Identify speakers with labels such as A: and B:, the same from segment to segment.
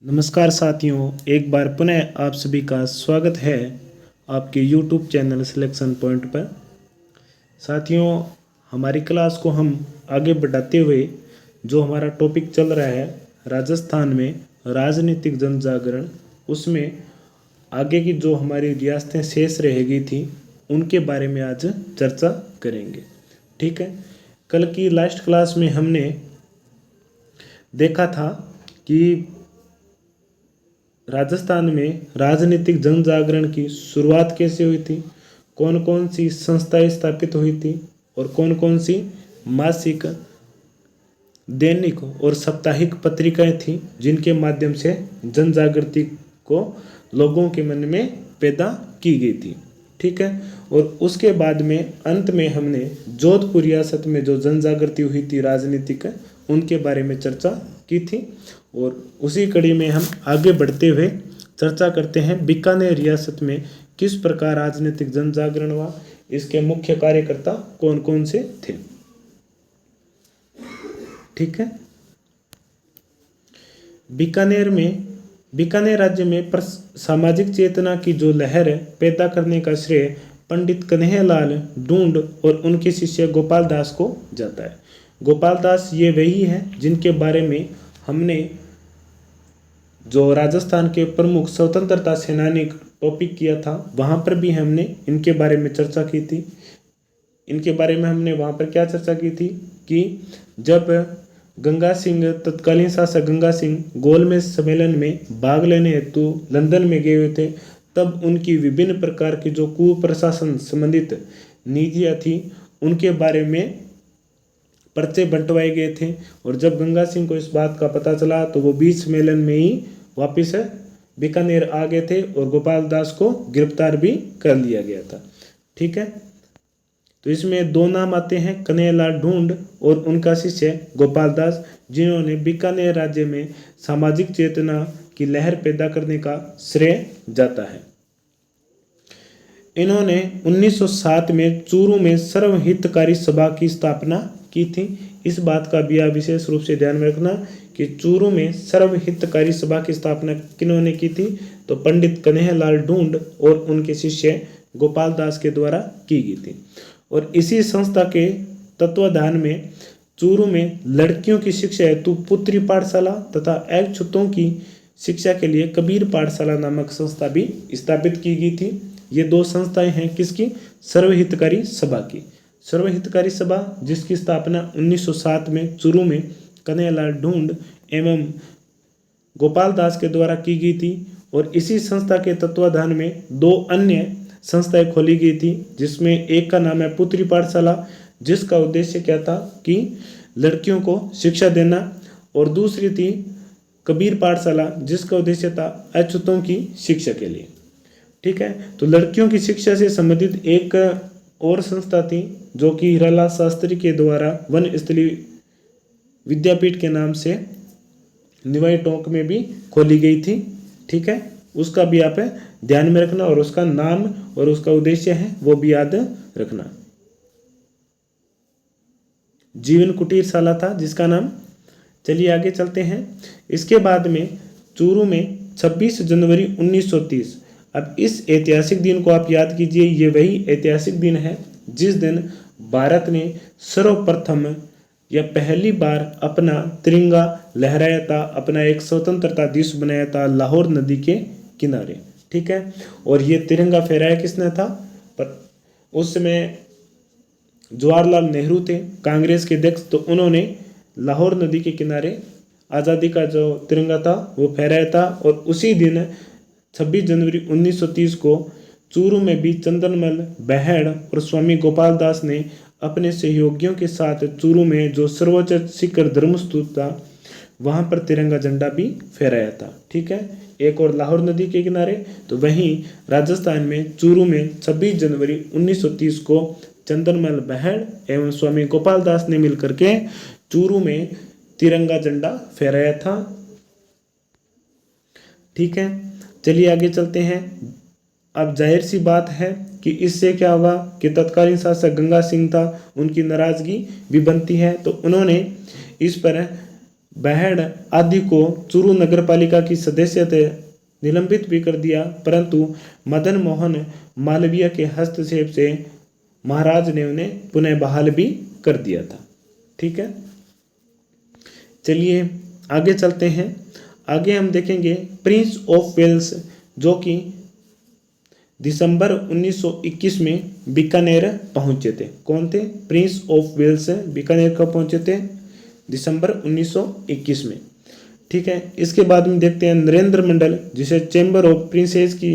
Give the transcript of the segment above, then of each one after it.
A: नमस्कार साथियों, एक बार पुनः आप सभी का स्वागत है आपके YouTube चैनल सिलेक्शन पॉइंट पर। साथियों, हमारी क्लास को हम आगे बढ़ाते हुए जो हमारा टॉपिक चल रहा है राजस्थान में राजनीतिक जन जागरण, उसमें आगे की जो हमारी रियासतें शेष रह गई थी उनके बारे में आज चर्चा करेंगे। ठीक है, कल की लास्ट क्लास में हमने देखा था कि राजस्थान में राजनीतिक जन जागरण की शुरुआत कैसे हुई थी, कौन कौन सी संस्थाएं स्थापित हुई थी और कौन कौन सी मासिक, दैनिक और साप्ताहिक पत्रिकाएं थी जिनके माध्यम से जन जागृति को लोगों के मन में पैदा की गई थी। ठीक है, और उसके बाद में अंत में हमने जोधपुर रियासत में जो जन जागृति हुई थी राजनीतिक, उनके बारे में चर्चा की थी। और उसी कड़ी में हम आगे बढ़ते हुए चर्चा करते हैं बीकानेर रियासत में किस प्रकार राजनीतिक जन जागरण हुआ, इसके मुख्य कार्यकर्ता कौन कौन से थे। ठीक है, बीकानेर राज्य में सामाजिक चेतना की जो लहर पैदा करने का श्रेय पंडित कन्हैयालाल ढूंढ और उनके शिष्य गोपाल दास को जाता है। गोपाल दास ये वही है जिनके बारे में हमने जो राजस्थान के प्रमुख स्वतंत्रता सेनानी टॉपिक किया था वहाँ पर भी हमने इनके बारे में चर्चा की थी। इनके बारे में हमने वहाँ पर क्या चर्चा की थी कि जब गंगा सिंह, तत्कालीन शासक गंगा सिंह गोलमेज सम्मेलन में भाग लेने हेतु लंदन में गए हुए थे, तब उनकी विभिन्न प्रकार की जो कुप्रशासन संबंधित नीतियाँ थी उनके बारे में पर्चे बंटवाए गए थे। और जब गंगा सिंह को इस बात का पता चला तो वो बीच सम्मेलन में ही वापिस बीकानेर आ गए थे और गोपाल दास को गिरफ्तार भी कर लिया गया था। ठीक है, तो इसमें दो नाम आते हैं, कन्हैयालाल ढूंढ और उनका शिष्य गोपाल दास, जिन्होंने बीकानेर राज्य में सामाजिक चेतना की लहर पैदा करने का श्रेय जाता है। इन्होंने 1907 में चूरू में सर्वहितकारी सभा की स्थापना की थी। इस बात का भी आप विशेष रूप से ध्यान में रखना कि चूरू में सर्वहितकारी सभा की स्थापना किन्होंने की थी, तो पंडित कन्हैयालाल ढूंढ और उनके शिष्य गोपाल दास के द्वारा की गई थी। और इसी संस्था के तत्वाधान में चूरू में लड़कियों की शिक्षा हेतु पुत्री पाठशाला तथा अछूतों की शिक्षा के लिए कबीर पाठशाला नामक संस्था भी स्थापित की गई थी। ये दो संस्थाएं हैं किसकी? सर्वहितकारी सभा की। सर्वहितकारी सभा जिसकी स्थापना 1907 में चूरू में कन्हैयालाल ढूंढ एवं गोपाल दास के द्वारा की गई थी। और इसी संस्था के तत्वाधान में दो अन्य संस्थाएं खोली गई थी, जिसमें एक का नाम है पुत्री पाठशाला, जिसका उद्देश्य क्या था कि लड़कियों को शिक्षा देना, और दूसरी थी कबीर पाठशाला, जिसका उद्देश्य था अछूतों की शिक्षा के लिए। ठीक है, तो लड़कियों की शिक्षा से संबंधित एक और संस्था थी जो कि हीरालाल शास्त्री के द्वारा वन स्थली विद्यापीठ के नाम से निवाई टोंक में भी खोली गई थी। ठीक है, उसका भी आप ध्यान में रखना और उसका नाम और उसका उद्देश्य है वो भी याद रखना। जीवन कुटीर शाला था जिसका नाम। चलिए आगे चलते हैं। इसके बाद में चूरू में 26 जनवरी 1930, अब इस ऐतिहासिक दिन को आप याद कीजिए, ये वही ऐतिहासिक दिन है जिस दिन भारत ने सर्वप्रथम या पहली बार अपना तिरंगा लहराया था, अपना एक स्वतंत्रता दिवस बनाया था लाहौर नदी के किनारे। ठीक है, और ये तिरंगा फहराया किसने था? पर उस समय जवाहरलाल नेहरू थे कांग्रेस के अध्यक्ष, तो उन्होंने लाहौर नदी के किनारे आज़ादी का जो तिरंगा था वो फहराया था। और उसी दिन 26 जनवरी 1930 को चूरू में भी चंदनमल बहेड़ और स्वामी गोपाल दास ने अपने सहयोगियों के साथ चूरू में जो सर्वोच्च शिखर धर्मस्तूप था वहाँ पर तिरंगा झंडा भी फहराया था। ठीक है, एक और लाहौर नदी के किनारे, तो वहीं राजस्थान में चूरू में 26 जनवरी 1930 को चंदनमल बहेड़ एवं स्वामी गोपाल दास ने मिलकर के चूरू में तिरंगा झंडा फहराया था। ठीक है, चलिए आगे चलते हैं। अब जाहिर सी बात है कि इससे क्या हुआ कि तत्कालीन शासक गंगा सिंह था, उनकी नाराजगी भी बनती है, तो उन्होंने इस पर बेहड़ आदि को चूरू नगर पालिका की सदस्यता निलंबित भी कर दिया, परंतु मदन मोहन मालवीय के हस्तक्षेप से महाराज ने उन्हें पुनः बहाल भी कर दिया था। ठीक है, चलिए आगे चलते हैं। आगे हम देखेंगे प्रिंस ऑफ वेल्स, जो कि दिसंबर 1921 में बीकानेर पहुंचे थे। कौन थे? प्रिंस ऑफ वेल्स बीकानेर कब पहुंचे थे? दिसंबर 1921 में। ठीक है, इसके बाद में देखते हैं नरेंद्र मंडल, जिसे चैम्बर ऑफ प्रिंसेस की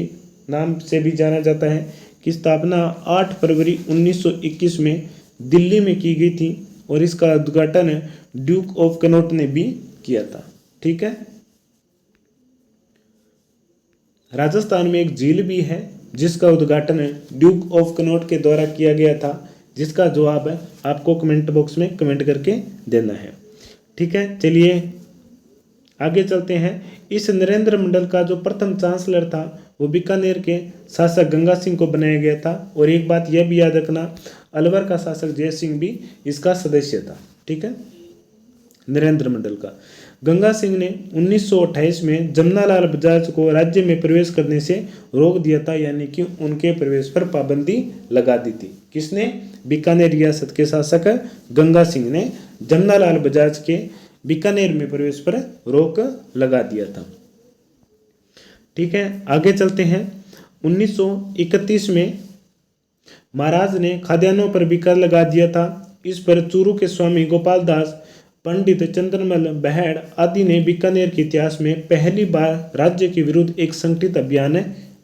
A: नाम से भी जाना जाता है, की स्थापना 8 फरवरी 1921 में दिल्ली में की गई थी और इसका उद्घाटन ड्यूक ऑफ कनॉट ने भी किया था। ठीक है, राजस्थान में एक झील भी है जिसका उद्घाटन ड्यूक ऑफ कनॉट के द्वारा किया गया था, जिसका जवाब आपको कमेंट बॉक्स में कमेंट करके देना है। ठीक है, चलिए आगे चलते हैं। इस नरेंद्र मंडल का जो प्रथम चांसलर था वो बीकानेर के शासक गंगा सिंह को बनाया गया था। और एक बात यह भी याद रखना, अलवर का शासक जय सिंह भी इसका सदस्य था। ठीक है, नरेंद्र मंडल का। गंगा सिंह ने 1928 में जमनालाल बजाज को राज्य में प्रवेश करने से रोक दिया था, यानी कि उनके प्रवेश पर पाबंदी लगा दी थी। किसने? बीकानेर रियासत के शासक गंगा सिंह ने जमनालाल बजाज के बीकानेर में प्रवेश पर रोक लगा दिया था। ठीक है, आगे चलते हैं। 1931 में महाराज ने खाद्यान्नों पर भी कर लगा दिया था। इस पर चूरू के स्वामी गोपाल दास, पंडित चंद्रमल बेहड़ आदि ने बीकानेर के इतिहास में पहली बार राज्य के विरुद्ध एक संगठित अभियान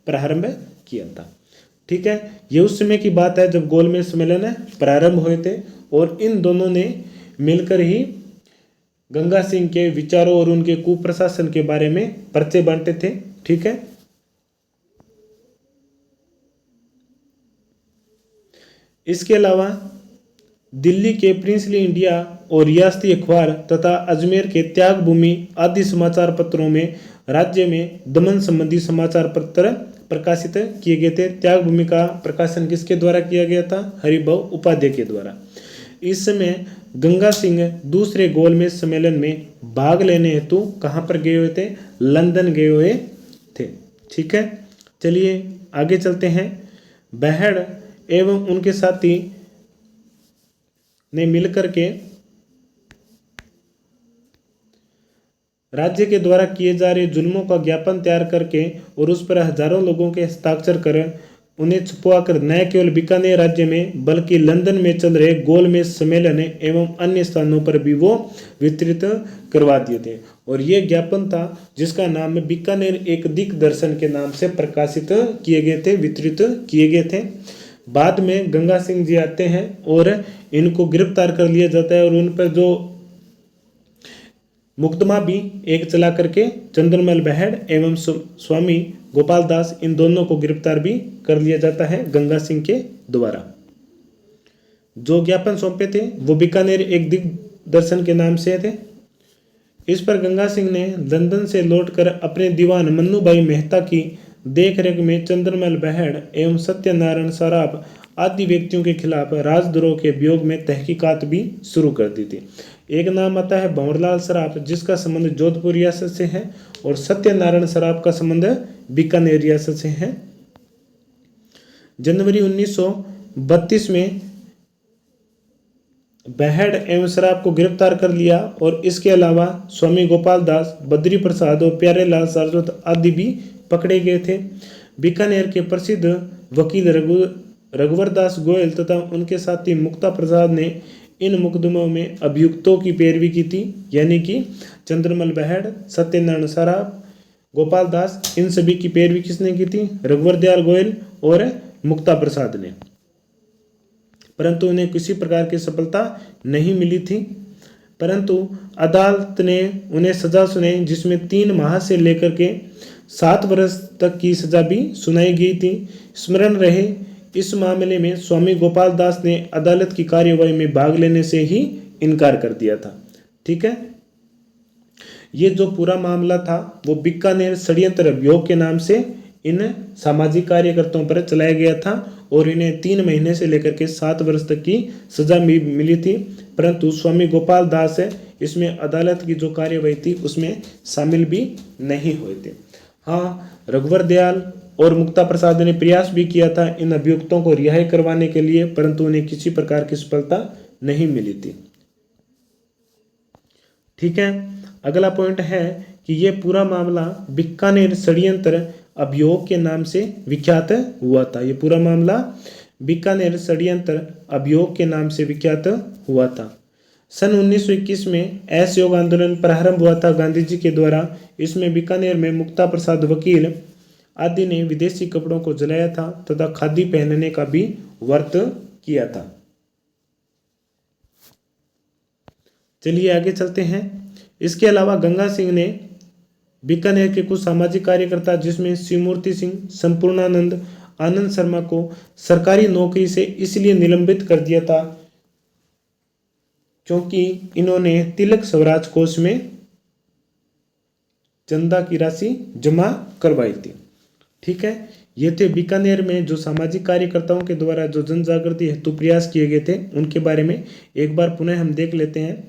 A: प्रारंभ किया था। ठीक है, ये उस समय की बात है जब गोलमेज सम्मेलन प्रारंभ हुए थे और इन दोनों ने मिलकर ही गंगा सिंह के विचारों और उनके कुप्रशासन के बारे में पर्चे बांटे थे। ठीक है, इसके अलावा दिल्ली के प्रिंसली इंडिया और रियासती अखबार तथा अजमेर के त्याग भूमि आदि समाचार पत्रों में राज्य में दमन संबंधी समाचार पत्र प्रकाशित किए गए थे। त्याग भूमि का प्रकाशन किसके द्वारा किया गया था? हरिभाऊ उपाध्याय के द्वारा। इस समय गंगा सिंह दूसरे गोलमेज सम्मेलन में भाग लेने हेतु कहाँ पर गए हुए थे? लंदन गए हुए थे। ठीक है, चलिए आगे चलते हैं। बेहड़ एवं उनके साथी ने मिलकर के राज्य के द्वारा किए जा रहे जुल्मों का ज्ञापन तैयार करके और उस पर हजारों लोगों के हस्ताक्षर कर उन्हें छुपवाकर न केवल बीकानेर राज्य में बल्कि लंदन में चल रहे गोलमेज सम्मेलन एवं अन्य स्थानों पर भी वो वितरित करवा दिए थे। और ये ज्ञापन था जिसका नाम बीकानेर एक दिग्दर्शन के नाम से प्रकाशित किए गए थे, वितरित किए गए थे। बाद में गंगा सिंह जी आते हैं और इनको गिरफ्तार कर लिया जाता है और उन पर जो मुकदमा भी एक चला करके चंद्रमल बेहड़ एवं स्वामी गोपाल दास, इन दोनों को गिरफ्तार भी कर लिया जाता है गंगा सिंह के द्वारा। जो ज्ञापन सौंपे थे वो बीकानेर एक दिग्दर्शन के नाम से थे। इस पर गंगा सिंह ने लंदन से लौटकर अपने दीवान मन्नू भाई मेहता की देखरेख में चंद्रमल बेहड़ एवं सत्यनारायण सराफ आदि व्यक्तियों के खिलाफ राजद्रोह के अभियोग में तहकीकात भी शुरू कर दी थी। एक नाम आता है भंवरलाल सराफ, जिसका संबंध जोधपुर रियासत से है, और सत्यनारायण सराफ का संबंध बीकानेर रियासत से है। जनवरी 1932 में बेहड़ एवं सराफ को गिरफ्तार कर लिया और इसके अलावा स्वामी गोपाल दास, बद्री प्रसाद और प्यारेलाल सारस्वत आदि भी पकड़े गए थे। बीकानेर के प्रसिद्ध वकील रघुवर दास गोयल तथा उनके साथी मुक्ता प्रसाद ने इन मुकदमों में अभियुक्तों की पैरवी की थी, यानी कि चंद्रमल बेहड़, सत्यनारायण सराफ, गोपाल दास, इन सभी की पैरवी किसने की थी? रघुवर दयाल गोयल और मुक्ता प्रसाद ने। परंतु उन्हें किसी प्रकार की सफलता नहीं मिली थी। परंतु अदालत ने उन्हें सजा सुनाई, जिसमें 3 माह से लेकर के 7 वर्ष तक की सजा भी सुनाई गई थी। स्मरण रहे, इस मामले में स्वामी गोपाल दास ने अदालत की कार्यवाही में भाग लेने से ही इनकार कर दिया था। ठीक है, ये जो पूरा मामला था वो बीकानेर षड्यंत्र अभियोग के नाम से इन सामाजिक कार्यकर्ताओं पर चलाया गया था और इन्हें 3 महीने से लेकर के 7 वर्ष तक की सजा मिली थी। परंतु स्वामी गोपाल दास इसमें अदालत की जो कार्यवाही थी उसमें शामिल भी नहीं हुए थे। हाँ, रघुवर दयाल और मुक्ता प्रसाद ने प्रयास भी किया था इन अभियुक्तों को रिहाई करवाने के लिए, परंतु उन्हें किसी प्रकार की सफलता नहीं मिली थी। ठीक है, अगला पॉइंट है कि यह पूरा मामला बीकानेर षड्यंत्र अभियोग के नाम से विख्यात हुआ था। यह पूरा मामला बीकानेर षड्यंत्र अभियोग के नाम से विख्यात हुआ था। सन 1921 में असहयोग आंदोलन प्रारंभ हुआ था गांधी जी के द्वारा। इसमें बीकानेर में मुक्ता प्रसाद वकील आदि ने विदेशी कपड़ों को जलाया था तथा खादी पहनने का भी व्रत किया था। चलिए आगे चलते हैं। इसके अलावा गंगा सिंह ने बीकानेर के कुछ सामाजिक कार्यकर्ता जिसमें शिवमूर्ति सिंह, संपूर्णानंद, आनंद शर्मा को सरकारी नौकरी से इसलिए निलंबित कर दिया था क्योंकि इन्होंने तिलक स्वराज कोष में चंदा की राशि जमा करवाई थी। ठीक है, ये थे बीकानेर में जो सामाजिक कार्यकर्ताओं के द्वारा जो जन जागृति हेतु प्रयास किए गए थे, उनके बारे में एक बार पुनः हम देख लेते हैं,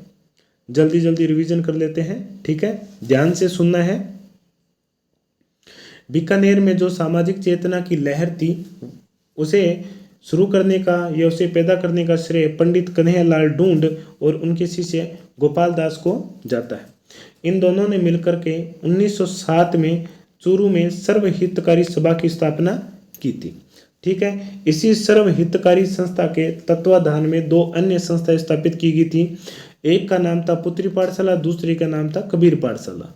A: जल्दी जल्दी रिवीजन कर लेते हैं। ठीक है, ध्यान से सुनना है। बीकानेर में जो सामाजिक चेतना की लहर थी उसे शुरू करने का या उसे पैदा करने का श्रेय पंडित कन्हैयालाल ढूंढ और उनके शिष्य गोपाल दास को जाता है। इन दोनों ने मिलकर के 1907 में चूरू में सर्वहितकारी सभा की स्थापना की थी। ठीक है, इसी सर्वहितकारी संस्था के तत्वाधान में दो अन्य संस्थाएं स्थापित की गई थी। एक का नाम था पुत्री पाठशाला, दूसरी का नाम था कबीर पाठशाला।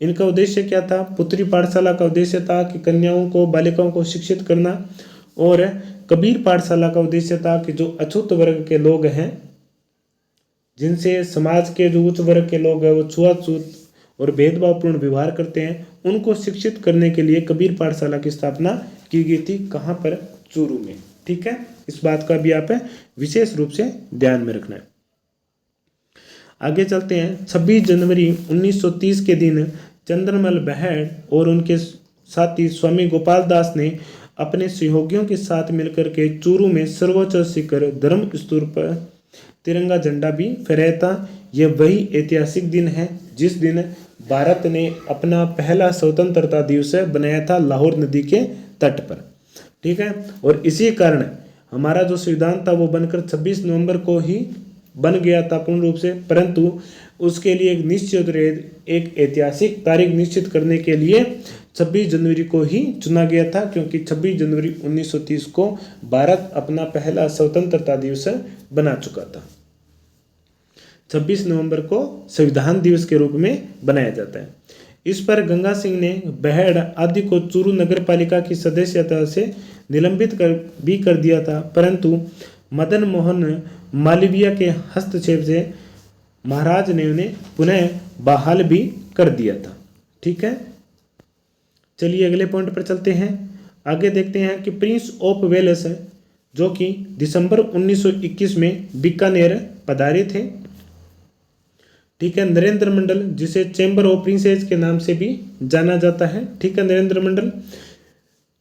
A: इनका उद्देश्य क्या था? पुत्री पाठशाला का उद्देश्य था कि कन्याओं को, बालिकाओं को शिक्षित करना, और कबीर पाठशाला का उद्देश्य था कि जो अछूत वर्ग के लोग हैं, जिनसे समाज के जो उच्च वर्ग के लोग हैं वो छुआछूत और भेदभावपूर्ण व्यवहार करते हैं, उनको शिक्षित करने के लिए कबीर पाठशाला की स्थापना की गई थी। कहाँ पर? चूरू में। ठीक है, इस बात का भी आप विशेष रूप से ध्यान में रखना है। आगे चलते हैं। 26 जनवरी 1930 के दिन चंद्रमल बहेड़ और उनके साथी स्वामी गोपाल दास ने अपने सहयोगियों के साथ मिलकर के चूरू में सर्वोच्च शिखर धर्म स्तूप पर तिरंगा झंडा भी फहराया था। यह वही ऐतिहासिक दिन है जिस दिन भारत ने अपना पहला स्वतंत्रता दिवस बनाया था लाहौर नदी के तट पर। ठीक है, और इसी कारण हमारा जो संविधान था वो बनकर 26 नवंबर को ही बन गया था पूर्ण रूप से, परंतु उसके लिए एक निश्चित एक ऐतिहासिक तारीख निश्चित करने के लिए 26 जनवरी को ही चुना गया था, क्योंकि 26 जनवरी 1930 को भारत अपना पहला स्वतंत्रता दिवस बना चुका था। 26 नवंबर को संविधान दिवस के रूप में बनाया जाता है। इस पर गंगा सिंह ने बहेड़ आदि को चूरू नगर पालिका की सदस्यता से निलंबित भी कर दिया था, परंतु मदन मोहन मालवीय के हस्तक्षेप से महाराज ने उन्हें पुनः बहाल भी कर दिया था। ठीक है, चलिए अगले पॉइंट पर चलते हैं। आगे देखते हैं कि प्रिंस ऑफ वेल्स जो कि दिसंबर 1921 में बीकानेर पधारे थे। ठीक है, नरेंद्र मंडल जिसे चैम्बर ऑफ प्रिंसेस के नाम से भी जाना जाता है। ठीक है, नरेंद्र मंडल,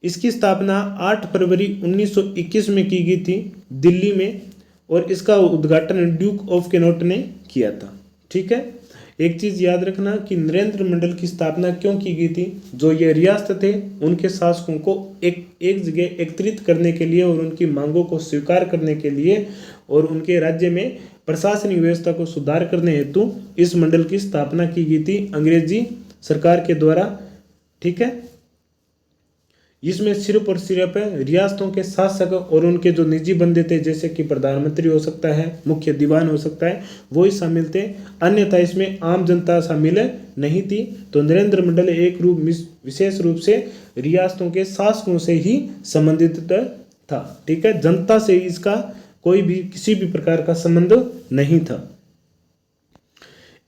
A: इसकी स्थापना 8 फरवरी 1921 में की गई थी दिल्ली में, और इसका उद्घाटन ड्यूक ऑफ कैनोट ने किया था। ठीक है, एक चीज याद रखना कि नरेंद्र मंडल की स्थापना क्यों की गई थी? जो ये रियासत थे उनके शासकों को एक जगह एकत्रित करने के लिए और उनकी मांगों को स्वीकार करने के लिए और उनके राज्य में प्रशासनिक व्यवस्था को सुधार करने हेतु इस मंडल की स्थापना की गई थी अंग्रेजी सरकार के द्वारा। ठीक है, इसमें सिर्फ और सिर्फ रियासतों के शासक और उनके जो निजी बंदे थे, जैसे कि प्रधानमंत्री हो सकता है, मुख्य दीवान हो सकता है, वो ही शामिल थे, अन्यथा इसमें आम जनता शामिल नहीं थी। तो नरेंद्र मंडल एक विशेष रूप से रियासतों के शासकों से ही संबंधित था। ठीक है, जनता से इसका कोई भी किसी भी प्रकार का संबंध नहीं था।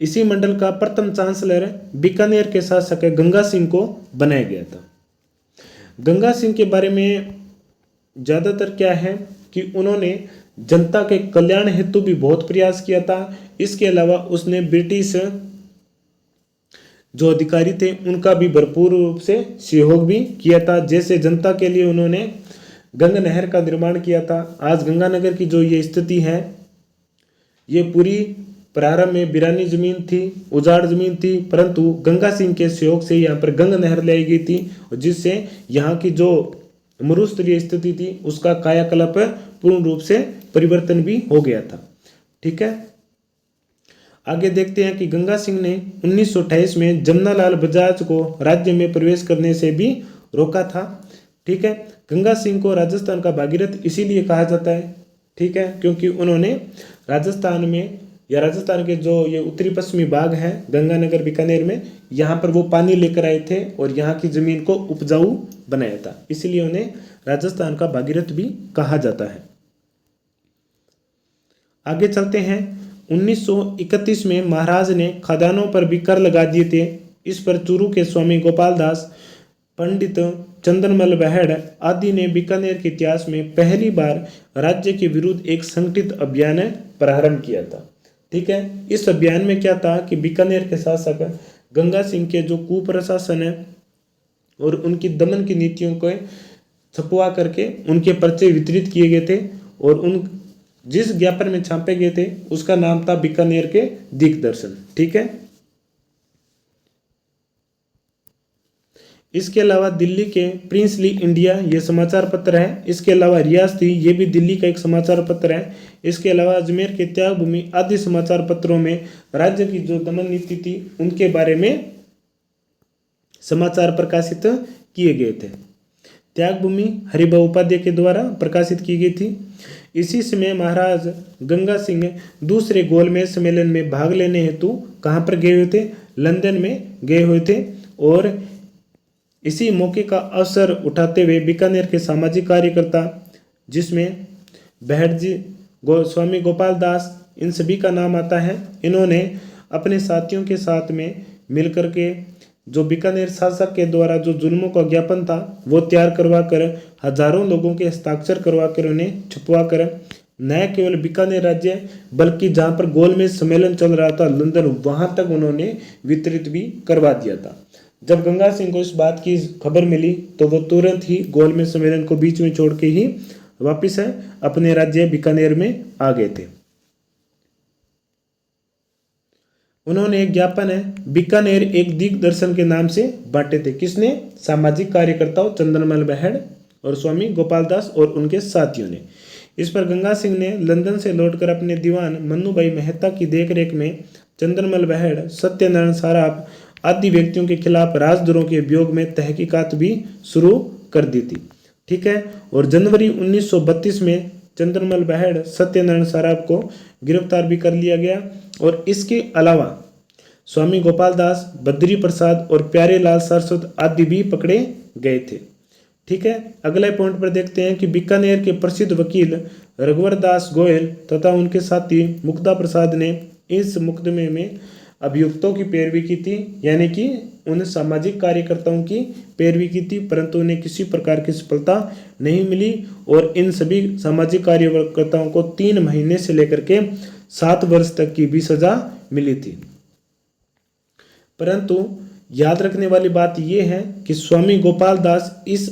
A: इसी मंडल का प्रथम चांसलर बीकानेर के शासक गंगा सिंह को बनाया गया था। गंगा सिंह के बारे में ज़्यादातर क्या है कि उन्होंने जनता के कल्याण हेतु भी बहुत प्रयास किया था। इसके अलावा उसने ब्रिटिश जो अधिकारी थे उनका भी भरपूर रूप से सहयोग भी किया था। जैसे जनता के लिए उन्होंने गंगा नहर का निर्माण किया था। आज गंगानगर की जो ये स्थिति है, ये पूरी प्रारंभ में वीरानी जमीन थी, उजाड़ जमीन थी, परंतु गंगा सिंह के सहयोग से यहाँ पर गंग नहर लाई गई थी, और जिससे यहाँ की जो मरुस्थलीय स्थिति थी उसका कायाकल्प पूर्ण रूप से परिवर्तन भी हो गया था। ठीक है, आगे देखते हैं कि गंगा सिंह ने 1928 में जमनालाल बजाज को राज्य में प्रवेश करने से भी रोका था। ठीक है, गंगा सिंह को राजस्थान का भागीरथ इसीलिए कहा जाता है। ठीक है, क्योंकि उन्होंने राजस्थान में या राजस्थान के जो ये उत्तरी पश्चिमी भाग है गंगानगर बीकानेर में, यहाँ पर वो पानी लेकर आए थे और यहाँ की जमीन को उपजाऊ बनाया था, इसीलिए उन्हें राजस्थान का भागीरथ भी कहा जाता है। आगे चलते हैं। 1931 में महाराज ने खदानों पर भी कर लगा दिए थे। इस पर चूरू के स्वामी गोपाल दास, पंडित चंदनमल बहेड़ आदि ने बीकानेर के इतिहास में पहली बार राज्य के विरुद्ध एक संगठित अभियान प्रारंभ किया था। ठीक है, इस अभियान में क्या था कि बीकानेर के शासक गंगा सिंह के जो कुप्रशासन है और उनकी दमन की नीतियों को छपवा करके उनके पर्चे वितरित किए गए थे, और उन जिस ज्ञापन में छापे गए थे उसका नाम था बीकानेर के दिग्दर्शन। ठीक है, इसके अलावा दिल्ली के प्रिंसली इंडिया ये समाचार पत्र है। इसके अलावा रियासती ये भी दिल्ली का एक समाचार पत्र है। इसके अलावा अजमेर के त्याग भूमि आदि समाचार पत्रों में राज्य की जो दमन नीति थी उनके बारे में समाचार प्रकाशित किए गए थे। त्याग भूमि हरिभाऊ उपाध्याय के द्वारा प्रकाशित की गई थी। इसी समय महाराज गंगा सिंह दूसरे गोलमेज सम्मेलन में भाग लेने हेतु कहाँ पर गए हुए थे? लंदन में गए हुए थे, और इसी मौके का अवसर उठाते हुए बीकानेर के सामाजिक कार्यकर्ता, जिसमें बहेड़ जी, स्वामी गोपाल दास, इन सभी का नाम आता है, इन्होंने अपने साथियों के साथ में मिलकर के जो बीकानेर शासक के द्वारा जो जुल्मों का ज्ञापन था वो तैयार करवा कर हजारों लोगों के हस्ताक्षर करवा कर उन्हें छपवा कर न केवल बीकानेर राज्य बल्कि जहाँ पर गोलमेज सम्मेलन चल रहा था लंदन, वहाँ तक उन्होंने वितरित भी करवा दिया था। जब गंगा सिंह को इस बात की खबर मिली तो वो तुरंत ही गोलमेज सम्मेलन को बीच में छोड़ के ही वापिस अपने राज्य बीकानेर में आ गए थे। उन्होंने एक ज्ञापन बीकानेर एक दिग्दर्शन के नाम से बांटे थे। किसने? सामाजिक कार्यकर्ताओं चंदनमल बहेड़ और स्वामी गोपाल दास और उनके साथियों ने। इस पर गंगा सिंह ने लंदन से लौटकर अपने दीवान मन्नूभाई मेहता की देखरेख में चंदनमल बहेड़, सत्यनारायण सराफ आदि व्यक्तियों के खिलाफ राजद्रोह के अभियोग में तहकीकात भी शुरू कर दी थी। ठीक है, और जनवरी 1932 में चंद्रमल बहेड़, सत्यनारायण सराफ को गिरफ्तार भी कर लिया गया, और इसके अलावा स्वामी गोपाल दास, बद्री प्रसाद और प्यारे लाल सरस्वत आदि भी पकड़े गए थे। ठीक है, अगले पॉइंट पर देखते हैं कि बीकानेर के प्रसिद्ध वकील रघुवर दास गोयल तथा उनके साथी मुक्ता प्रसाद ने इस मुकदमे में अभियुक्तों की पैरवी की थी, यानी कि उन सामाजिक कार्यकर्ताओं की पैरवी की थी, परंतु उन्हें किसी प्रकार की सफलता नहीं मिली, और इन सभी सामाजिक कार्यकर्ताओं को 3 महीने से लेकर के 7 वर्ष तक की भी सजा मिली थी। परंतु याद रखने वाली बात यह है कि स्वामी गोपाल दास इस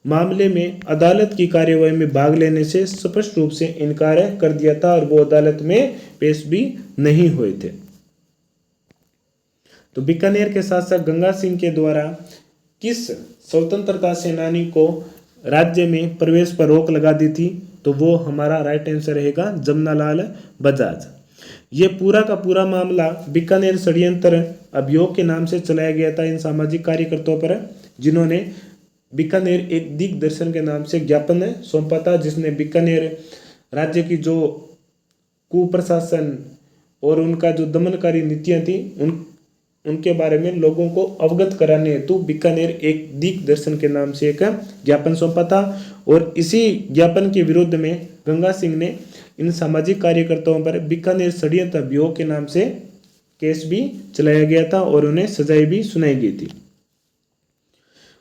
A: मामले में अदालत की कार्यवाही में भाग लेने से स्पष्ट रूप से इनकार कर दिया था, और वो अदालत में पेश भी नहीं हुए थे। तो बीकानेर के शासक गंगा सिंह के द्वारा किस स्वतंत्रता सेनानी को राज्य में प्रवेश पर रोक लगा दी थी? तो वो हमारा राइट आंसर रहेगा जमनालाल बजाज। ये पूरा का पूरा मामला बीकानेर षड्यंत्र अभियोग के नाम से चलाया गया था इन सामाजिक कार्यकर्ताओं पर, जिन्होंने बीकानेर एक दिग्दर्शन के नाम से ज्ञापन सौंपा था, जिसने बीकानेर राज्य की जो कुप्रशासन और उनका जो दमनकारी नीतियां थी उनके बारे में लोगों को अवगत कराने हेतु बीकानेर एक दिग्दर्शन के नाम से एक ज्ञापन सौंपा था, और इसी ज्ञापन के विरुद्ध में गंगा सिंह ने इन सामाजिक कार्यकर्ताओं पर बीकानेर षड्यंत्र अभियोग के नाम से केस भी चलाया गया था और उन्हें सजाएं भी सुनाई गई थी।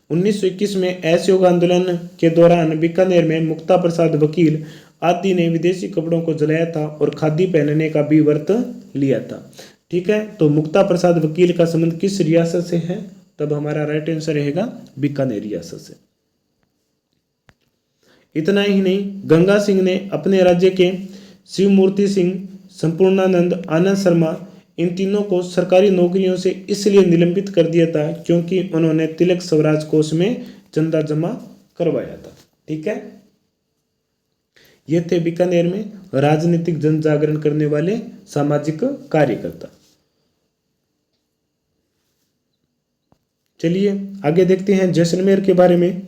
A: 1921 में असहयोग आंदोलन के दौरान बीकानेर में मुक्ता प्रसाद वकील आदि ने विदेशी कपड़ों को जलाया था और खादी पहनने का भी व्रत लिया था। ठीक है, तो मुक्ता प्रसाद वकील का संबंध किस रियासत से है? तब हमारा राइट आंसर रहेगा बीकानेर रियासत से। इतना ही नहीं, गंगा सिंह ने अपने राज्य के शिवमूर्ति सिंह संपूर्णानंद, आनंद शर्मा, इन तीनों को सरकारी नौकरियों से इसलिए निलंबित कर दिया था क्योंकि उन्होंने तिलक स्वराज कोष में चंदा जमा करवाया था। ठीक है, ये थे बीकानेर में राजनीतिक जन जागरण करने वाले सामाजिक कार्यकर्ता। चलिए आगे देखते हैं जैसलमेर के बारे में।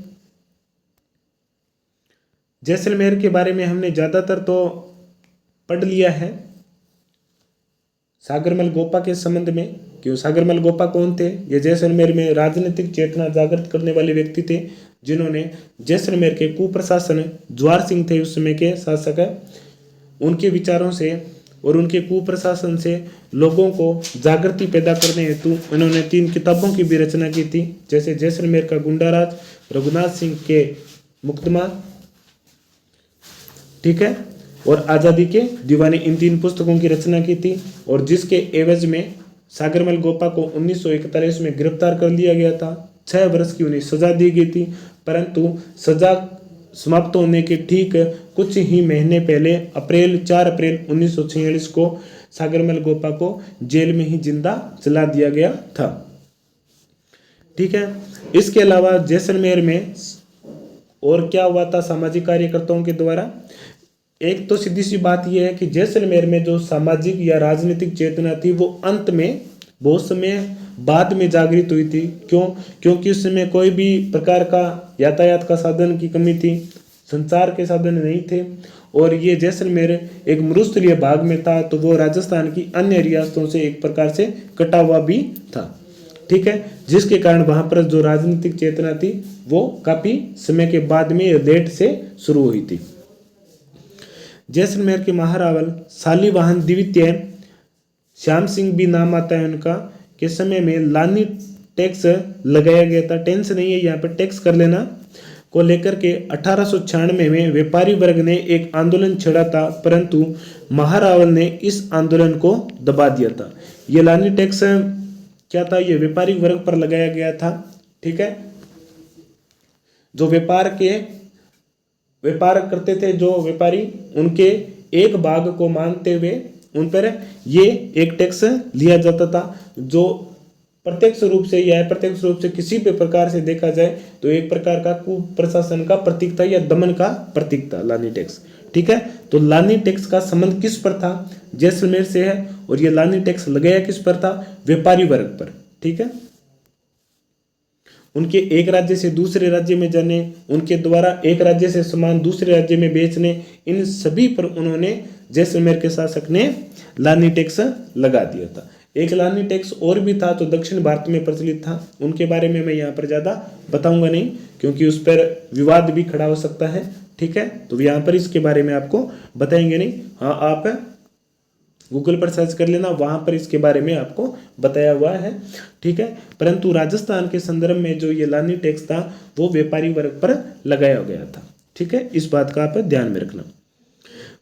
A: जैसलमेर के बारे में हमने ज्यादातर तो पढ़ लिया है सागरमल गोपा के संबंध में। क्यों, सागरमल गोपा कौन थे? ये जैसलमेर में राजनीतिक चेतना जागृत करने वाले व्यक्ति थे जिन्होंने जैसलमेर के कुप्रशासन, ज्वार सिंह थे उस समय के शासक, उनके विचारों से और उनके कुप्रशासन से लोगों को जागृति पैदा करने हेतु उन्होंने 3 किताबों की भी रचना की थी, जैसे जैसलमेर का गुंडाराज, रघुनाथ सिंह के मुकदमा, ठीक है, और आज़ादी के दीवाने, इन 3 पुस्तकों की रचना की थी। और जिसके एवज में सागरमल गोपा को 1941 में गिरफ्तार कर लिया गया था। 6 वर्ष की उन्हें सजा दी गई थी, परंतु सजा समाप्त होने के ठीक कुछ ही महीने पहले 4 अप्रैल 1946 को सागरमल गोपा को जेल में ही जिंदा जला दिया गया था। ठीक है, इसके अलावा जैसलमेर में और क्या हुआ था सामाजिक कार्यकर्ताओं के द्वारा? एक तो सीधी सी बात यह है कि जैसलमेर में जो सामाजिक या राजनीतिक चेतना थी वो अंत में बहुत समय बाद में जागृत हुई थी। क्यों? क्योंकि उस समय कोई भी प्रकार का यातायात का साधन की कमी थी, संचार के साधन नहीं थे, और ये जैसलमेर एक मरुस्थलीय भाग में था, तो वो राजस्थान की अन्य रियासतों से एक प्रकार से कटा हुआ भी था। ठीक है, जिसके कारण वहां पर जो राजनीतिक चेतना थी वो काफी समय के बाद में लेट से शुरू हुई थी। जैसलमेर के महारावल शालीवाहन द्वितीय, श्याम सिंह भी नाम आता है उनका, के समय में लानी टैक्स लगाया गया था। टेंस नहीं है यहाँ पर, टैक्स कर लेना, को लेकर के 1896 में व्यापारी वर्ग ने एक आंदोलन छेड़ा था, परंतु महारावल ने इस आंदोलन को दबा दिया था। ये लानी टैक्स क्या था? ये व्यापारी वर्ग पर लगाया गया था। ठीक है, जो व्यापार करते थे जो व्यापारी, उनके एक भाग को मानते हुए उन पर ये एक टैक्स लिया जाता था, जो प्रत्यक्ष रूप से या अप्रत्यक्ष रूप से किसी भी प्रकार से देखा जाए तो एक प्रकार का कुप्रशासन का प्रतीक था या दमन का प्रतीक था लानी टैक्स। ठीक है, तो लानी टैक्स का संबंध किस पर था? जैसलमेर से है, और ये लानी टैक्स लगाया किस पर था? व्यापारी वर्ग पर। ठीक है, उनके एक राज्य से दूसरे राज्य में जाने, उनके द्वारा एक राज्य से सामान दूसरे राज्य में बेचने, इन सभी पर उन्होंने जैसलमेर के शासक ने लानी टैक्स लगा दिया था। एक लानी टैक्स और भी था जो दक्षिण भारत में प्रचलित था, उनके बारे में मैं यहाँ पर ज़्यादा बताऊंगा नहीं क्योंकि उस पर विवाद भी खड़ा हो सकता है। ठीक है, तो यहाँ पर इसके बारे में आपको बताएंगे नहीं। हाँ, आप गूगल पर सर्च कर लेना, वहाँ पर इसके बारे में आपको बताया हुआ है। ठीक है, परंतु राजस्थान के संदर्भ में जो ये लानी टैक्स था वो व्यापारी वर्ग पर लगाया गया था। ठीक है, इस बात का आप ध्यान में रखना।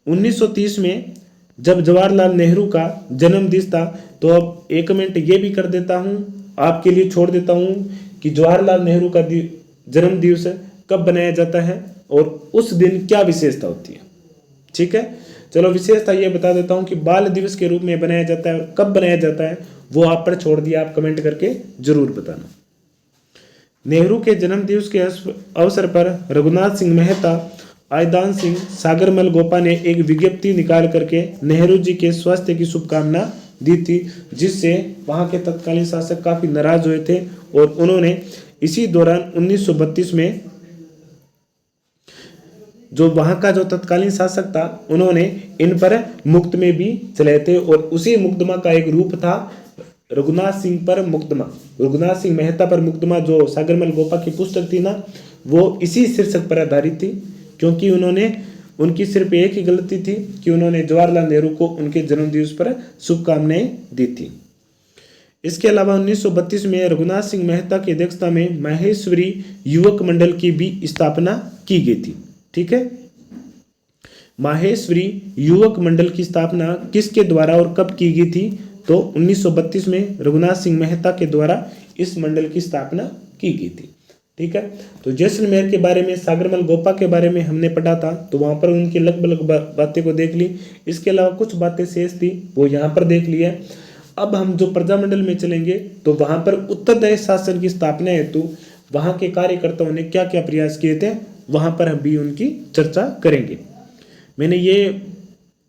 A: 1930 में जब जवाहरलाल नेहरू का जन्मदिन था, तो अब एक कमेंट ये भी कर देता हूँ, आपके लिए छोड़ देता हूँ कि जवाहरलाल नेहरू का जन्म दिवस कब बनाया जाता है और उस दिन क्या विशेषता होती है। ठीक है, चलो विशेषता ये बता देता हूँ कि बाल दिवस के रूप में बनाया जाता है, और कब बनाया जाता है वो आप पर छोड़ दिया, आप कमेंट करके जरूर बताना। नेहरू के जन्म दिवस के अवसर पर रघुनाथ सिंह मेहता, आयदान सिंह, सागरमल गोपा ने एक विज्ञप्ति निकाल करके नेहरू जी के स्वास्थ्य की शुभकामना दी थी, जिससे वहां के तत्कालीन शासक काफी नाराज हुए थे, और उन्होंने इसी दौरान 1932 में जो वहां का जो तत्कालीन शासक था उन्होंने इन पर मुकदमे भी चलाए थे, और उसी मुकदमा का एक रूप था रघुनाथ सिंह पर मुकदमा, रघुनाथ सिंह मेहता पर मुकदमा। जो सागरमल गोपा की पुस्तक थी ना, वो इसी शीर्षक पर आधारित थी, क्योंकि उनकी सिर्फ एक ही गलती थी कि उन्होंने जवाहरलाल नेहरू को उनके जन्मदिवस पर शुभकामनाएं दी थी। इसके अलावा 1932 में रघुनाथ सिंह मेहता की अध्यक्षता में माहेश्वरी युवक मंडल की भी स्थापना की गई थी। ठीक है, माहेश्वरी युवक मंडल की स्थापना किसके द्वारा और कब की गई थी? तो 1932 में रघुनाथ सिंह मेहता के द्वारा इस मंडल की स्थापना की गई थी। ठीक है। तो जैसलमेर के बारे में, सागरमल गोपा के बारे में हमने पढ़ा था, तो वहाँ पर उनकी लगभग बातें को देख ली। इसके अलावा कुछ बातें शेष थी वो यहाँ पर देख ली है। अब हम जो प्रजामंडल में चलेंगे तो वहाँ पर उत्तरदायी शासन की स्थापना हेतु वहाँ के कार्यकर्ताओं ने क्या क्या प्रयास किए थे, वहाँ पर हम भी उनकी चर्चा करेंगे। मैंने ये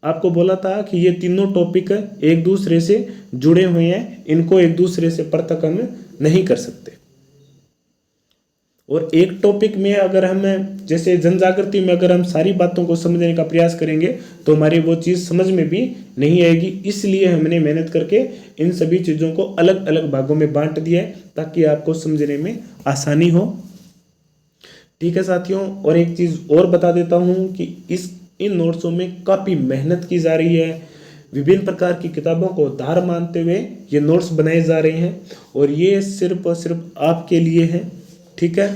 A: आपको बोला था कि ये तीनों टॉपिक एक दूसरे से जुड़े हुए हैं, इनको एक दूसरे से पृथक हम नहीं कर सकते। और एक टॉपिक में अगर हम जैसे जनजागृति में अगर हम सारी बातों को समझने का प्रयास करेंगे तो हमारी वो चीज़ समझ में भी नहीं आएगी। इसलिए हमने मेहनत करके इन सभी चीज़ों को अलग अलग भागों में बांट दिया है ताकि आपको समझने में आसानी हो। ठीक है साथियों, और एक चीज़ और बता देता हूँ कि इन नोट्सों में काफ़ी मेहनत की जा रही है। विभिन्न प्रकार की किताबों को आधार मानते हुए ये नोट्स बनाए जा रहे हैं और ये सिर्फ और सिर्फ आपके लिए है। ठीक है,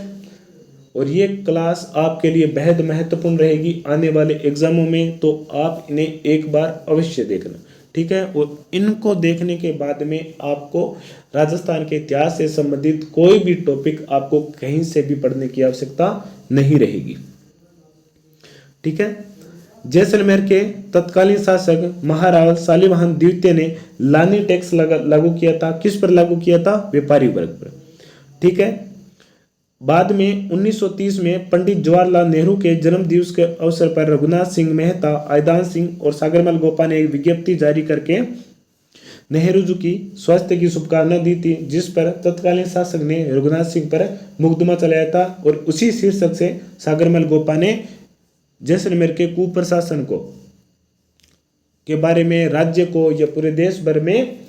A: और ये क्लास आपके लिए बेहद महत्वपूर्ण रहेगी आने वाले एग्जामों में, तो आप इन्हें एक बार अवश्य देखना। ठीक है, और इनको देखने के बाद में आपको राजस्थान के इतिहास से संबंधित कोई भी टॉपिक आपको कहीं से भी पढ़ने की आवश्यकता नहीं रहेगी। ठीक है, जैसलमेर के तत्कालीन शासक महाराव शालिवाहन द्वितीय ने लानी टैक्स लागू किया था। किस पर लागू किया था? व्यापारी वर्ग पर। ठीक है, बाद में 1930 में पंडित जवाहरलाल नेहरू के जन्म दिवस के अवसर पर रघुनाथ सिंह मेहता, आयदान सिंह और सागरमल गोपा ने एक विज्ञप्ति जारी करके नेहरू जी की स्वास्थ्य की शुभकामना दी थी, जिस पर तत्कालीन शासक ने रघुनाथ सिंह पर मुकदमा चलाया था। और उसी शीर्षक से सागरमल गोपा ने जैसलमेर के कुप्रशासन को के बारे में राज्य को या पूरे देश भर में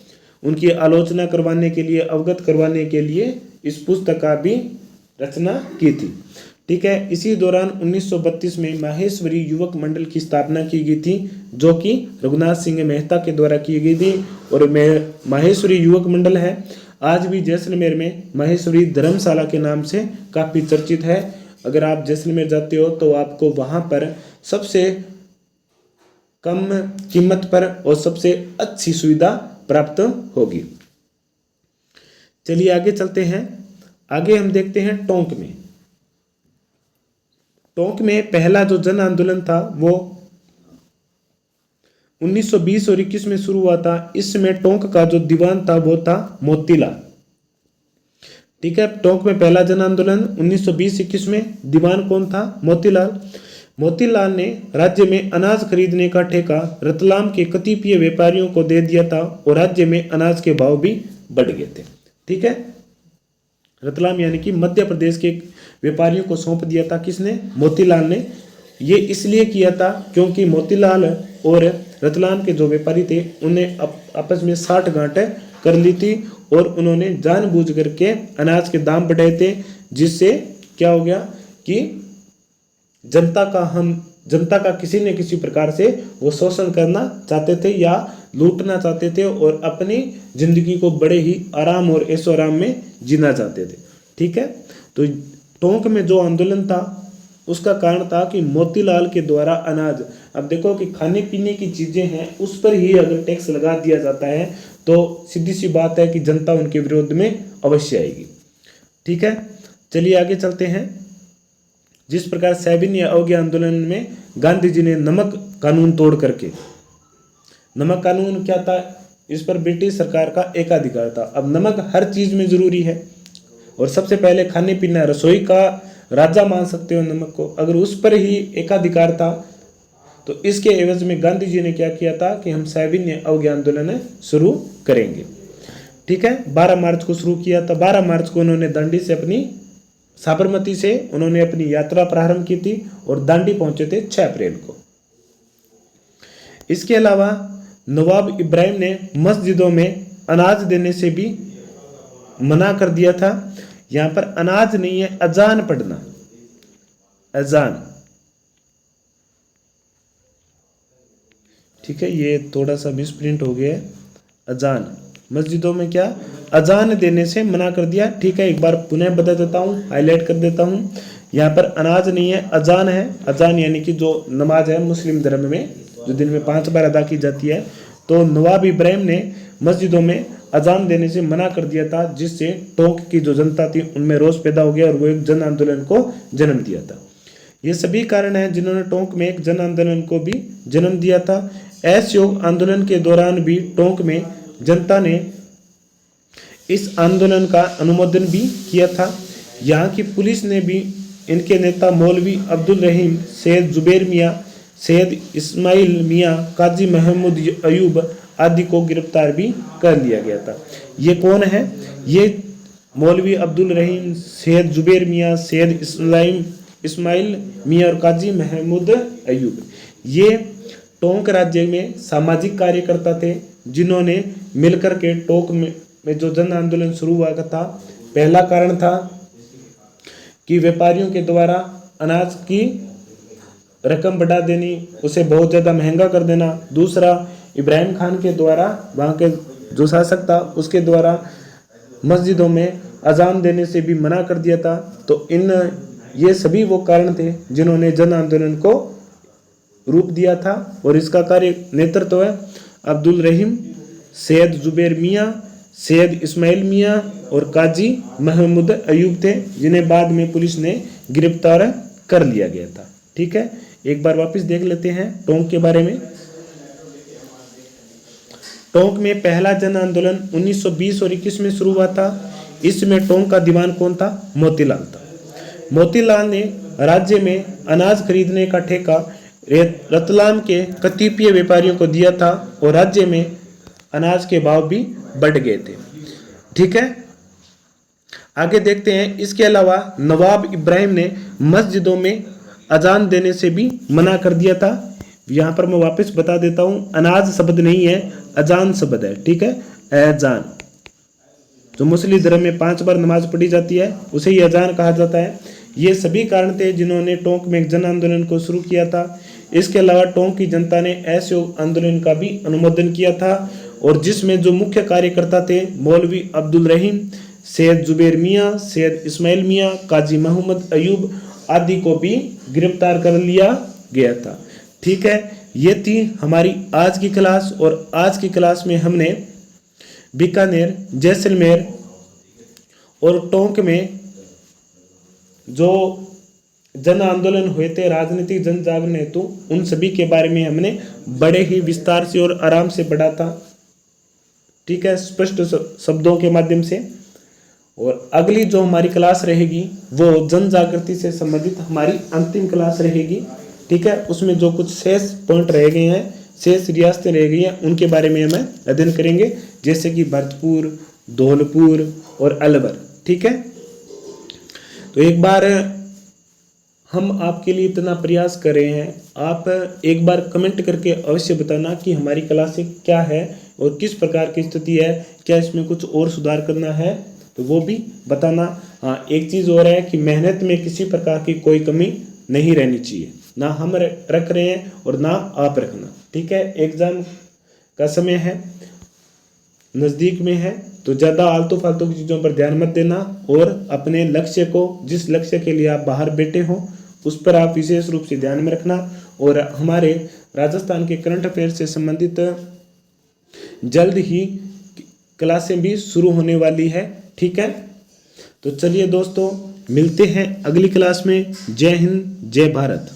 A: उनकी आलोचना करवाने के लिए, अवगत करवाने के लिए इस पुस्तक का भी रचना की थी। ठीक है, इसी दौरान 1932 में माहेश्वरी युवक मंडल की स्थापना की गई थी, जो कि रघुनाथ सिंह मेहता के द्वारा की गई थी। और माहेश्वरी युवक मंडल है आज भी जैसलमेर में माहेश्वरी धर्मशाला के नाम से काफ़ी चर्चित है। अगर आप जैसलमेर जाते हो तो आपको वहाँ पर सबसे कम कीमत पर और सबसे अच्छी सुविधा प्राप्त होगी। चलिए आगे चलते हैं। आगे हम देखते हैं टोंक में। टोंक में पहला जो जन आंदोलन था वो 1920 और 21 में शुरू हुआ था। इसमें टोंक का जो दीवान था वो था मोतीलाल। ठीक है, टोंक में पहला जन आंदोलन 1920-21 में। दीवान कौन था? मोतीलाल। मोतीलाल ने राज्य में अनाज खरीदने का ठेका रतलाम के कतिपय व्यापारियों को दे दिया था और राज्य में अनाज के भाव भी बढ़ गए थे। ठीक है, रतलाम यानी कि मध्य प्रदेश के व्यापारियों को सौंप दिया था। किसने? मोतीलाल ने। ये इसलिए किया था क्योंकि मोतीलाल और रतलाम के जो व्यापारी थे उन्हें आपस में साठ गांठें कर ली थी और उन्होंने जानबूझ करके अनाज के दाम बढ़ाए थे, जिससे क्या हो गया कि जनता का किसी न किसी प्रकार से वो शोषण करना चाहते थे या लूटना चाहते थे और अपनी जिंदगी को बड़े ही आराम और ऐशो आराम में जीना चाहते थे। ठीक है, तो टोंक में जो आंदोलन था उसका कारण था कि मोतीलाल के द्वारा अनाज, अब देखो कि खाने पीने की चीजें हैं उस पर ही अगर टैक्स लगा दिया जाता है तो सीधी सी बात है कि जनता उनके विरोध में अवश्य आएगी। ठीक है, चलिए आगे चलते हैं। जिस प्रकार सविनय अवज्ञा आंदोलन में गांधी जी ने नमक कानून तोड़ करके, नमक कानून क्या था? इस पर ब्रिटिश सरकार का एकाधिकार था। अब नमक हर चीज में जरूरी है और सबसे पहले खाने पीना, रसोई का राजा मान सकते हो नमक को, अगर उस पर ही एकाधिकार था तो इसके एवज में गांधी जी ने क्या किया था कि हम सविनय अवज्ञा आंदोलन शुरू करेंगे। ठीक है, 12 मार्च को शुरू किया था। 12 मार्च को उन्होंने दांडी से साबरमती से उन्होंने अपनी यात्रा प्रारंभ की थी और दांडी पहुंचे थे 6 अप्रैल को। इसके अलावा नवाब इब्राहिम ने मस्जिदों में अनाज देने से भी मना कर दिया था। यहां पर अनाज नहीं है, अजान पढ़ना, अजान। ठीक है, ये थोड़ा सा मिसप्रिंट हो गया है। अजान मस्जिदों में क्या अजान देने से मना कर दिया। ठीक है, एक बार पुनः बता देता हूँ, हाईलाइट कर देता हूँ। यहाँ पर अनाज नहीं है, अजान है। अजान यानी कि जो नमाज है मुस्लिम धर्म में जो दिन में 5 बार अदा की जाती है। तो नवाब इब्राहिम ने मस्जिदों में अजान देने से मना कर दिया था, जिससे टोंक की जो जनता थी उनमें रोष पैदा हो गया और वो एक जन आंदोलन को जन्म दिया था। ये सभी कारण हैं जिन्होंने टोंक में एक जन आंदोलन को भी जन्म दिया था। असहयोग आंदोलन के दौरान भी टोंक में जनता ने इस आंदोलन का अनुमोदन भी किया था। यहाँ की पुलिस ने भी इनके नेता मौलवी अब्दुल रहीम, सैयद जुबैर मियाँ, सैयद इस्माइल मियाँ, काजी महमूद अयूब आदि को गिरफ्तार भी कर लिया गया था। ये कौन है? ये मौलवी अब्दुल रहीम, सैयद जुबैर मियाँ, सैयद इस्माइल मियाँ और काजी महमूद अयूब, ये टोंक राज्य में सामाजिक कार्यकर्ता थे जिन्होंने मिलकर के टोंक में जो जन आंदोलन शुरू हुआ था। पहला कारण था कि व्यापारियों के द्वारा अनाज की रकम बढ़ा देनी, उसे बहुत ज़्यादा महंगा कर देना। दूसरा, इब्राहिम खान के द्वारा, वहाँ के जो शासक था उसके द्वारा मस्जिदों में अजान देने से भी मना कर दिया था। तो ये सभी वो कारण थे जिन्होंने जन आंदोलन को रूप दिया था और इसका कार्य नेतृत्व है अब्दुल रहीम, सैयद जुबैर मियाँ, सैयद इस्माइल मियाँ और काजी महमूद अयूब थे, जिन्हें बाद में पुलिस ने गिरफ्तार कर लिया गया था। ठीक है, एक बार वापस देख लेते हैं टोंक के बारे में। टोंक में पहला जन आंदोलन 1920 और 21 में शुरू हुआ था। इसमें टोंक का दीवान कौन था? मोतीलाल था। मोतीलाल ने राज्य में अनाज खरीदने का ठेका रतलाम के कतिपय व्यापारियों को दिया था और राज्य में अनाज के भाव भी बढ़ गए थे। ठीक है, आगे देखते हैं। इसके अलावा नवाब इब्राहिम ने मस्जिदों में अजान देने से भी मना कर दिया था। यहाँ पर मैं वापस बता देता हूँ, अनाज शब्द नहीं है, अजान शब्द है। ठीक है, अजान जो मुस्लिम धर्म में 5 बार नमाज पढ़ी जाती है उसे ही अजान कहा जाता है। ये सभी कारण थे जिन्होंने टोंक में एक जन आंदोलन को शुरू किया था। इसके अलावा टोंक की जनता ने असहयोग आंदोलन का भी अनुमोदन किया था और जिसमें जो मुख्य कार्यकर्ता थे मौलवी अब्दुल रहीम, सैयद जुबैर मियाँ, सैयद इस्माइल मियाँ, काजी महमूद अयूब आदि को भी गिरफ्तार कर लिया गया था। ठीक है, ये थी हमारी आज की क्लास और आज की क्लास में हमने बीकानेर, जैसलमेर और टोंक में जो जन आंदोलन हुए थे राजनीतिक जन जागरण हेतु, उन सभी के बारे में हमने बड़े ही विस्तार से और आराम से पढ़ा था। ठीक है, स्पष्ट शब्दों के माध्यम से। और अगली जो हमारी क्लास रहेगी वो जन जागृति से संबंधित हमारी अंतिम क्लास रहेगी। ठीक है, उसमें जो कुछ शेष पॉइंट रह गए हैं, शेष रियासतें रह गई हैं, उनके बारे में हम अध्ययन करेंगे, जैसे कि भरतपुर, धौलपुर और अलवर। ठीक है, तो एक बार हम आपके लिए इतना प्रयास कर रहे हैं, आप एक बार कमेंट करके अवश्य बताना कि हमारी क्लासें क्या है और किस प्रकार की स्थिति है, क्या इसमें कुछ और सुधार करना है तो वो भी बताना। हाँ, एक चीज़ और है कि मेहनत में किसी प्रकार की कोई कमी नहीं रहनी चाहिए, ना हम रख रहे हैं और ना आप रखना। ठीक है, एग्ज़ाम का समय है, नज़दीक में है, तो ज़्यादा आलतू फालतू की चीज़ों पर ध्यान मत देना और अपने लक्ष्य को, जिस लक्ष्य के लिए आप बाहर बैठे हो, उस पर आप विशेष रूप से ध्यान में रखना। और हमारे राजस्थान के करंट अफेयर से संबंधित जल्द ही क्लासें भी शुरू होने वाली है। ठीक है, तो चलिए दोस्तों, मिलते हैं अगली क्लास में। जय हिंद, जय भारत।